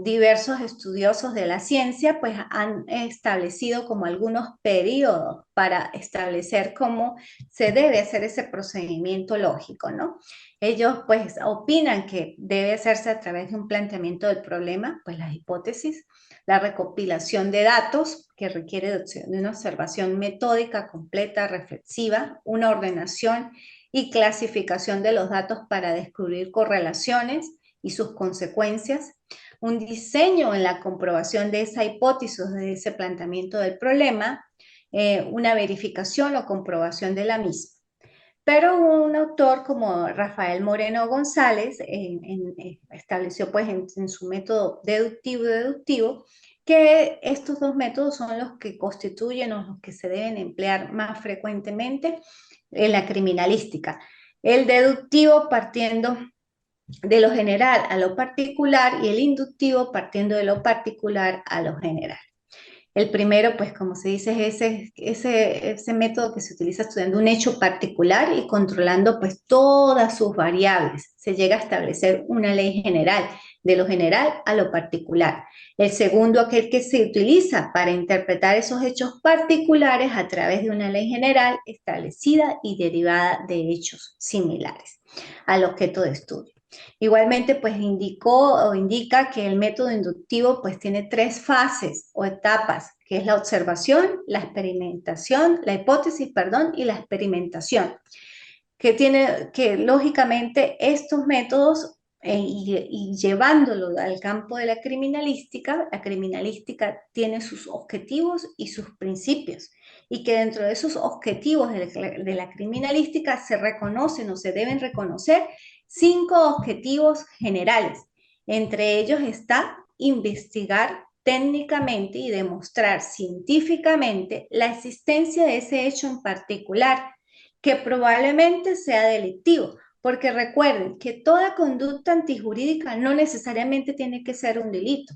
S1: diversos estudiosos de la ciencia pues han establecido como algunos periodos para establecer cómo se debe hacer ese procedimiento lógico, ¿no? Ellos pues opinan que debe hacerse a través de un planteamiento del problema, pues las hipótesis, la recopilación de datos que requiere de una observación metódica, completa, reflexiva, una ordenación y clasificación de los datos para descubrir correlaciones y sus consecuencias, un diseño en la comprobación de esa hipótesis, de ese planteamiento del problema, una verificación o comprobación de la misma. Pero un autor como Rafael Moreno González estableció pues en su método deductivo que estos dos métodos son los que constituyen o los que se deben emplear más frecuentemente en la criminalística. El deductivo partiendo de lo general a lo particular y el inductivo partiendo de lo particular a lo general. El primero, pues como se dice, es ese método que se utiliza estudiando un hecho particular y controlando pues todas sus variables. Se llega a establecer una ley general, de lo general a lo particular. El segundo, aquel que se utiliza para interpretar esos hechos particulares a través de una ley general establecida y derivada de hechos similares al objeto de estudio. Igualmente, pues indicó o indica que el método inductivo pues tiene tres fases o etapas, que es la observación, la experimentación, la hipótesis, perdón, y la experimentación, que tiene que lógicamente estos métodos y llevándolo al campo de la criminalística tiene sus objetivos y sus principios, y que dentro de esos objetivos de la criminalística se reconocen o se deben reconocer cinco objetivos generales. Entre ellos está investigar técnicamente y demostrar científicamente la existencia de ese hecho en particular, que probablemente sea delictivo, porque recuerden que toda conducta antijurídica no necesariamente tiene que ser un delito.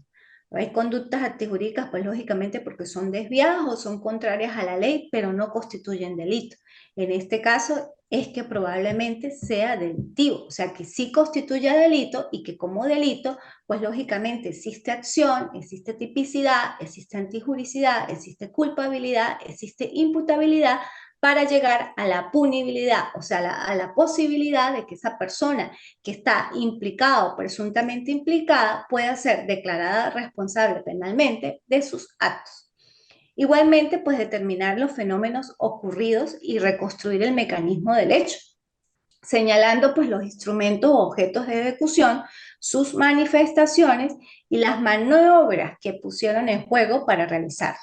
S1: Hay conductas antijurídicas, pues lógicamente porque son desviadas o son contrarias a la ley, pero no constituyen delito. En este caso es que probablemente sea delictivo, o sea que sí constituya delito y que como delito, pues lógicamente existe acción, existe tipicidad, existe antijuricidad, existe culpabilidad, existe imputabilidad para llegar a la punibilidad, o sea, a la posibilidad de que esa persona que está implicada o presuntamente implicada pueda ser declarada responsable penalmente de sus actos. Igualmente, pues determinar los fenómenos ocurridos y reconstruir el mecanismo del hecho, señalando pues los instrumentos o objetos de ejecución, sus manifestaciones y las maniobras que pusieron en juego para realizarlo.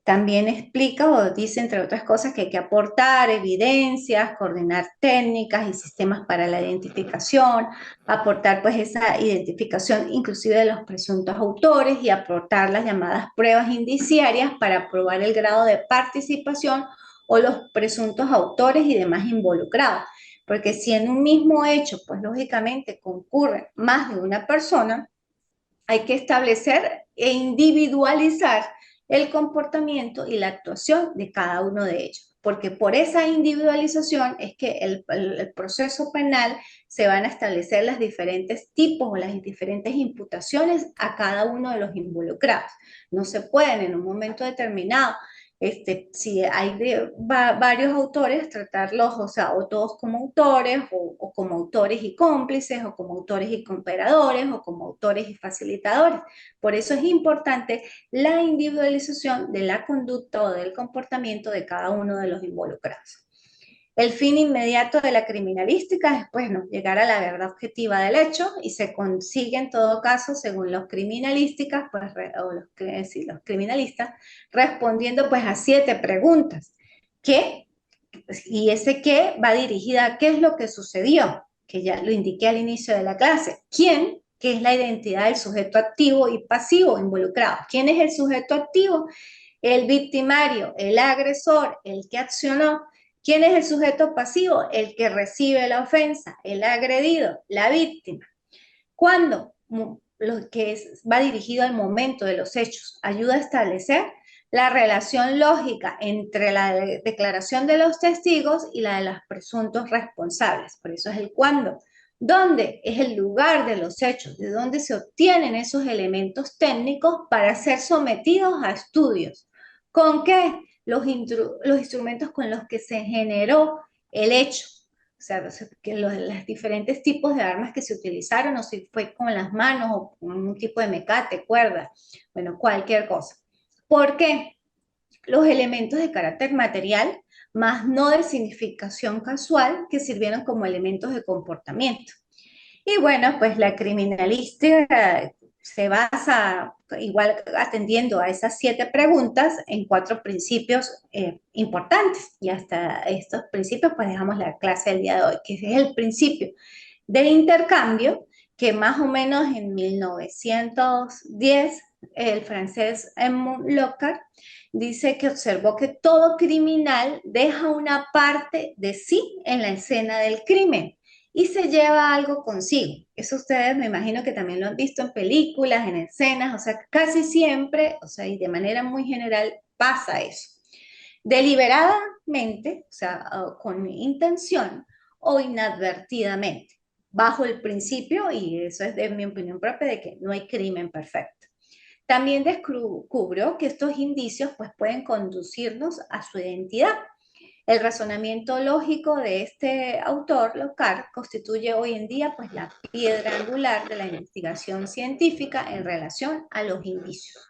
S1: También explica o dice, entre otras cosas, que hay que aportar evidencias, coordinar técnicas y sistemas para la identificación, aportar pues esa identificación inclusive de los presuntos autores y aportar las llamadas pruebas indiciarias para probar el grado de participación o los presuntos autores y demás involucrados. Porque si en un mismo hecho, pues lógicamente concurre más de una persona, hay que establecer e individualizar el comportamiento y la actuación de cada uno de ellos, porque por esa individualización es que el proceso penal se van a establecer los diferentes tipos o las diferentes imputaciones a cada uno de los involucrados. No se pueden en un momento determinado si hay varios autores, tratarlos, o sea, o todos como autores, o como autores y cómplices, o como autores y cooperadores, o como autores y facilitadores. Por eso es importante la individualización de la conducta o del comportamiento de cada uno de los involucrados. El fin inmediato de la criminalística es, pues, no, llegar a la verdad objetiva del hecho, y se consigue en todo caso, según los criminalísticas, pues, o sí, los criminalistas, respondiendo pues a 7 preguntas. ¿Qué? Y ese qué va dirigida a qué es lo que sucedió, que ya lo indiqué al inicio de la clase. ¿Quién? Que es la identidad del sujeto activo y pasivo involucrado. ¿Quién es el sujeto activo? El victimario, el agresor, el que accionó. ¿Quién es el sujeto pasivo? El que recibe la ofensa, el agredido, la víctima. ¿Cuándo? Lo que va dirigido al momento de los hechos. Ayuda a establecer la relación lógica entre la declaración de los testigos y la de los presuntos responsables. Por eso es el cuándo. ¿Dónde? Es el lugar de los hechos, de dónde se obtienen esos elementos técnicos para ser sometidos a estudios. ¿Con qué? Los instrumentos con los que se generó el hecho. O sea, que los diferentes tipos de armas que se utilizaron, o si fue con las manos o con un tipo de mecate, cuerda, bueno, cualquier cosa. ¿Por qué? Los elementos de carácter material, más no de significación casual, que sirvieron como elementos de comportamiento. Y bueno, pues la criminalística se basa, igual atendiendo a esas 7 preguntas, en 4 principios importantes. Y hasta estos principios, pues dejamos la clase del día de hoy, que es el principio del intercambio, que más o menos en 1910 el francés Edmond Locard dice que observó que todo criminal deja una parte de sí en la escena del crimen y se lleva algo consigo. Eso ustedes me imagino que también lo han visto en películas, en escenas, o sea, casi siempre, o sea, y de manera muy general pasa eso. Deliberadamente, o sea, con intención, o inadvertidamente, bajo el principio, y eso es de mi opinión propia, de que no hay crimen perfecto. También descubro que estos indicios pues, pueden conducirnos a su identidad. El razonamiento lógico de este autor, Locard, constituye hoy en día pues, la piedra angular de la investigación científica en relación a los indicios.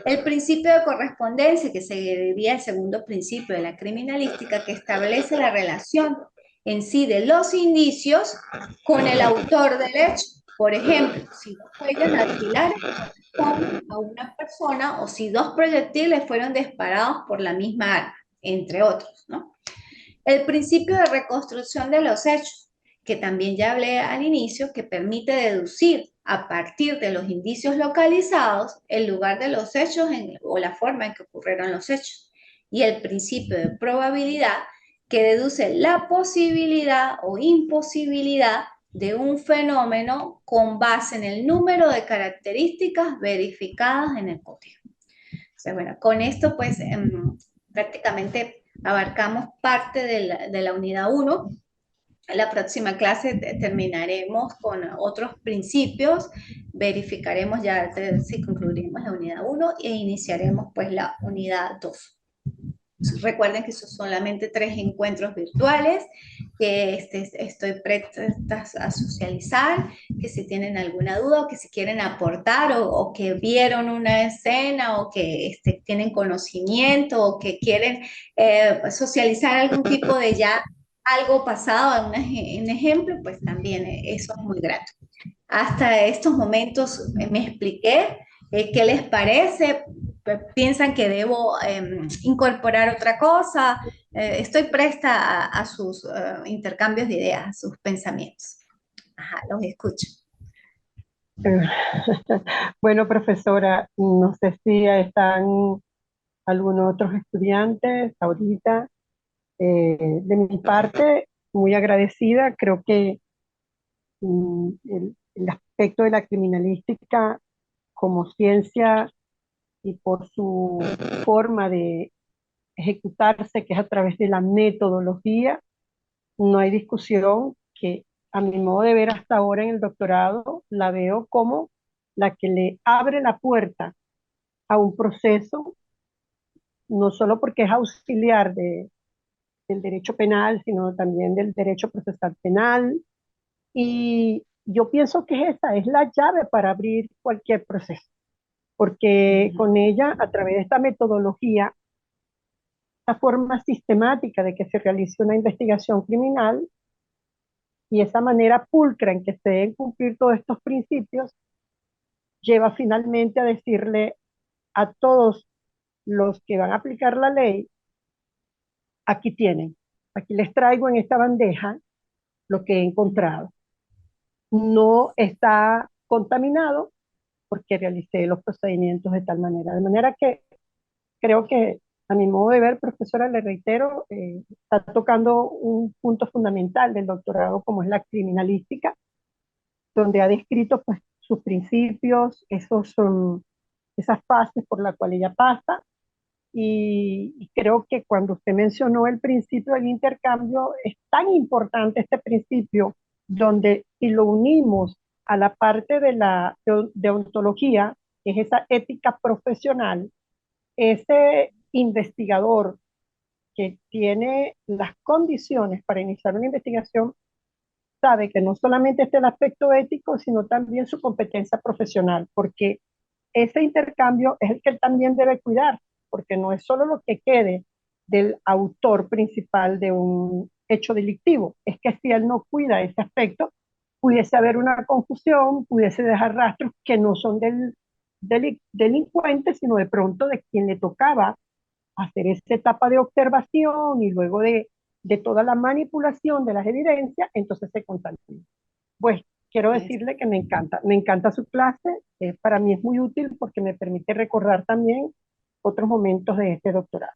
S1: El principio de correspondencia, que sería el segundo principio de la criminalística, que establece la relación en sí de los indicios con el autor del hecho. Por ejemplo, si dos huellas dactilares corresponden a una persona, o si 2 proyectiles fueron disparados por la misma arma, entre otros, ¿no? El principio de reconstrucción de los hechos, que también ya hablé al inicio, que permite deducir a partir de los indicios localizados el lugar de los hechos o la forma en que ocurrieron los hechos. Y el principio de probabilidad, que deduce la posibilidad o imposibilidad de un fenómeno con base en el número de características verificadas en el código. O sea, bueno, con esto pues prácticamente abarcamos parte de la unidad 1. En la próxima clase terminaremos con otros principios, verificaremos ya si concluiremos la unidad 1 e iniciaremos pues la unidad 2. Recuerden que son solamente 3 encuentros virtuales, que estoy presta a socializar, que si tienen alguna duda o que si quieren aportar o que vieron una escena o que tienen conocimiento o que quieren socializar algún tipo de ya algo pasado, un ejemplo, pues también eso es muy grato. Hasta estos momentos me expliqué. ¿Qué les parece? ¿Piensan que debo incorporar otra cosa? Estoy presta a sus intercambios de ideas, a sus pensamientos. Ajá, los escucho.
S2: Bueno, profesora, no sé si están algunos otros estudiantes ahorita. De mi parte, muy agradecida. Creo que el aspecto de la criminalística como ciencia y por su forma de ejecutarse, que es a través de la metodología, no hay discusión que a mi modo de ver hasta ahora en el doctorado la veo como la que le abre la puerta a un proceso no solo porque es auxiliar del derecho penal, sino también del derecho procesal penal. Y yo pienso que esa es la llave para abrir cualquier proceso, porque
S1: Ujú.
S2: con ella, a través de esta metodología, esta forma sistemática de que se realice una investigación criminal y esa manera pulcra en que se deben cumplir todos estos principios, lleva finalmente a decirle a todos los que van a aplicar la ley, aquí tienen, aquí les traigo en esta bandeja lo que he encontrado. No está contaminado porque realicé los procedimientos de tal manera. De manera que creo que, a mi modo de ver, profesora, le reitero, está tocando un punto fundamental del doctorado, como es la criminalística, donde ha descrito pues, sus principios, esas fases por las cuales ella pasa. Y creo que cuando usted mencionó el principio del intercambio, es tan importante este principio, donde si lo unimos a la parte de la deontología, que es esa ética profesional, ese investigador que tiene las condiciones para iniciar una investigación sabe que no solamente es el aspecto ético, sino también su competencia profesional, porque ese intercambio es el que él también debe cuidar, porque no es solo lo que quede del autor principal de un hecho delictivo, es que si él no cuida ese aspecto, pudiese haber una confusión, pudiese dejar rastros que no son del delincuente, sino de pronto de quien le tocaba hacer esa etapa de observación y luego de toda la manipulación de las evidencias, entonces se contamina. Pues quiero
S1: Es-
S2: decirle que me encanta su clase, para mí es muy útil porque me permite recordar también otros momentos de este doctorado.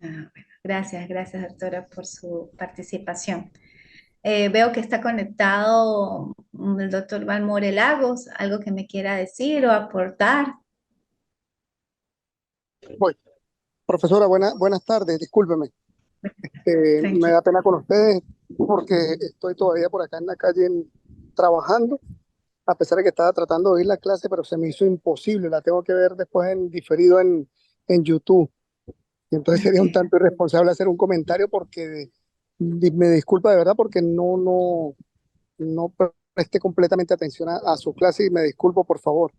S1: bueno, gracias, gracias, doctora, por su participación. Veo que está conectado el doctor Valmore Lagos, algo que me quiera decir o aportar.
S3: Voy. Profesora, buenas tardes, discúlpeme. Me
S1: Tranquilo.
S3: da pena con ustedes porque estoy todavía por acá en la calle trabajando, a pesar de que estaba tratando de oír la clase, pero se me hizo imposible, la tengo que ver después en diferido en YouTube. Y entonces sería un
S1: Ok.
S3: tanto irresponsable hacer un comentario porque me disculpa de verdad porque no presté completamente atención a su clase y me disculpo, por favor.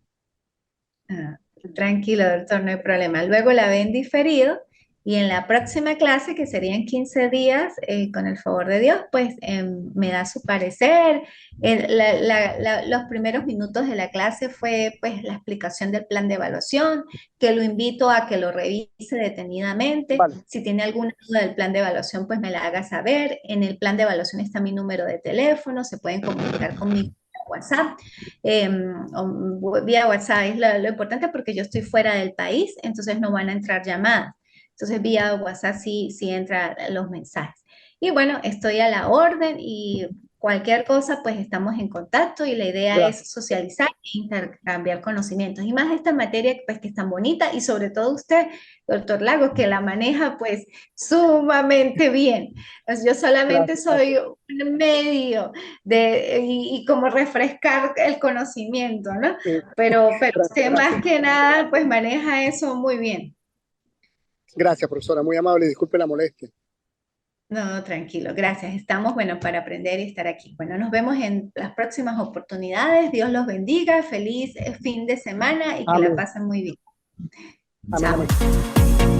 S1: Ah, tranquilo, doctor, no hay problema. Luego la ven diferido y en la próxima clase, que serían 15 días, con el favor de Dios, pues me da su parecer. Los primeros minutos de la clase fue pues la explicación del plan de evaluación, que lo invito a que lo revise detenidamente.
S3: Vale,
S1: Si tiene alguna duda del plan de evaluación, pues me la haga saber. En el plan de evaluación está mi número de teléfono, se pueden comunicar conmigo por WhatsApp, vía WhatsApp es lo importante porque yo estoy fuera del país, entonces no van a entrar llamadas. Entonces vía WhatsApp sí entran los mensajes. Y bueno, estoy a la orden y cualquier cosa, pues estamos en contacto y la idea
S3: gracias,
S1: es socializar e intercambiar conocimientos. Y más esta materia, pues que es tan bonita y sobre todo usted, doctor Lagos, que la maneja pues sumamente bien. Pues yo solamente
S3: gracias.
S1: soy un medio y como refrescar el conocimiento, ¿no?
S3: Eh,
S1: Pero usted
S3: gracias.
S1: más que nada, pues maneja eso muy bien.
S3: Gracias, profesora, muy amable, disculpe la molestia.
S1: No, tranquilo, gracias. Estamos, bueno, para aprender y estar aquí. Bueno, nos vemos en las próximas oportunidades. Dios los bendiga. Feliz fin de semana y que la
S3: Amén,
S1: pasen muy bien.
S3: amén,
S1: Chao.
S3: amén.